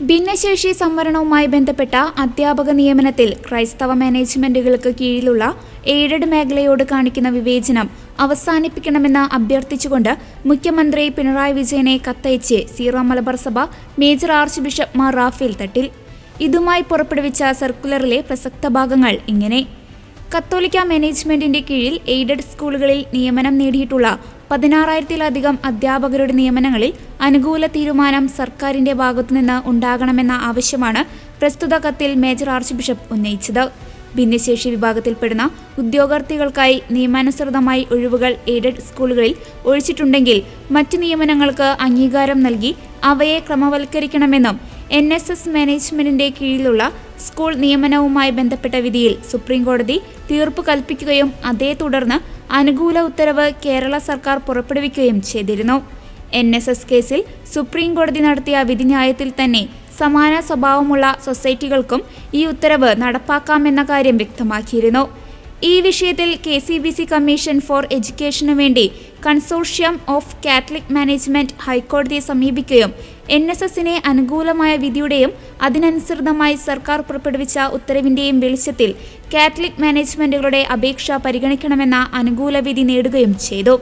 ഭിന്നശേഷി സംവരണവുമായി ബന്ധപ്പെട്ട അധ്യാപക നിയമനത്തിൽ ക്രൈസ്തവ മാനേജ്മെന്റുകൾക്ക് കീഴിലുള്ള എയ്ഡഡ് മേഖലയോട് കാണിക്കുന്ന വിവേചനം അവസാനിപ്പിക്കണമെന്ന് അഭ്യർത്ഥിച്ചുകൊണ്ട് മുഖ്യമന്ത്രി പിണറായി വിജയനെ കത്തയച്ച് സീറോ മലബാർ സഭ major archbishop Mar Raphael Thattil. ഇതുമായി പുറപ്പെടുവിച്ച സർക്കുലറിലെ പ്രസക്ത ഭാഗങ്ങൾ ഇങ്ങനെ: കത്തോലിക്ക മാനേജ്മെന്റിന്റെ കീഴിൽ എയ്ഡഡ് സ്കൂളുകളിൽ നിയമനം നേടിയിട്ടുള്ള 16,000-ലധികം അധ്യാപകരുടെ നിയമനങ്ങളിൽ അനുകൂല തീരുമാനം സർക്കാരിന്റെ ഭാഗത്തുനിന്ന് ഉണ്ടാകണമെന്ന ആവശ്യമാണ് പ്രസ്തുത കത്തിൽ മേജർ ആർച്ച് ബിഷപ്പ് ഉന്നയിച്ചത്. ഭിന്നശേഷി വിഭാഗത്തിൽപ്പെടുന്ന ഉദ്യോഗാർത്ഥികൾക്കായി നിയമാനുസൃതമായി ഒഴിവുകൾ എയ്ഡഡ് സ്കൂളുകളിൽ ഒഴിച്ചിട്ടുണ്ടെങ്കിൽ മറ്റ് നിയമനങ്ങൾക്ക് അംഗീകാരം നൽകി അവയെ ക്രമവൽക്കരിക്കണമെന്നും NSS മാനേജ്മെന്റിന്റെ കീഴിലുള്ള സ്കൂൾ നിയമനവുമായി ബന്ധപ്പെട്ട വിധിയിൽ സുപ്രീം കോടതി തീർപ്പ് കൽപ്പിക്കുകയും അതേ തുടർന്ന് അനുകൂല ഉത്തരവ് കേരള സർക്കാർ പുറപ്പെടുവിക്കുകയും ചെയ്തിരുന്നു. NSS കേസിൽ സുപ്രീം കോടതി നടത്തിയ വിധിന്യായത്തിൽ തന്നെ സമാന സ്വഭാവമുള്ള സൊസൈറ്റികൾക്കും ഈ ഉത്തരവ് നടപ്പാക്കാമെന്ന കാര്യം വ്യക്തമാക്കിയിരുന്നു. ഈ വിഷയത്തിൽ KCBC കമ്മീഷൻ ഫോർ എഡ്യൂക്കേഷനു വേണ്ടി കൺസോർഷ്യം ഓഫ് കാത്തലിക് മാനേജ്മെന്റ് ഹൈക്കോടതിയെ സമീപിക്കുകയും NSSനെ അനുകൂലമായ വിധിയുടെയും അതിനനുസൃതമായി സർക്കാർ പുറപ്പെടുവിച്ച ഉത്തരവിന്റെയും വെളിച്ചത്തിൽ കാത്തലിക് മാനേജ്മെന്റുകളുടെ അപേക്ഷ പരിഗണിക്കണമെന്ന അനുകൂല വിധി നേടുകയും ചെയ്തു.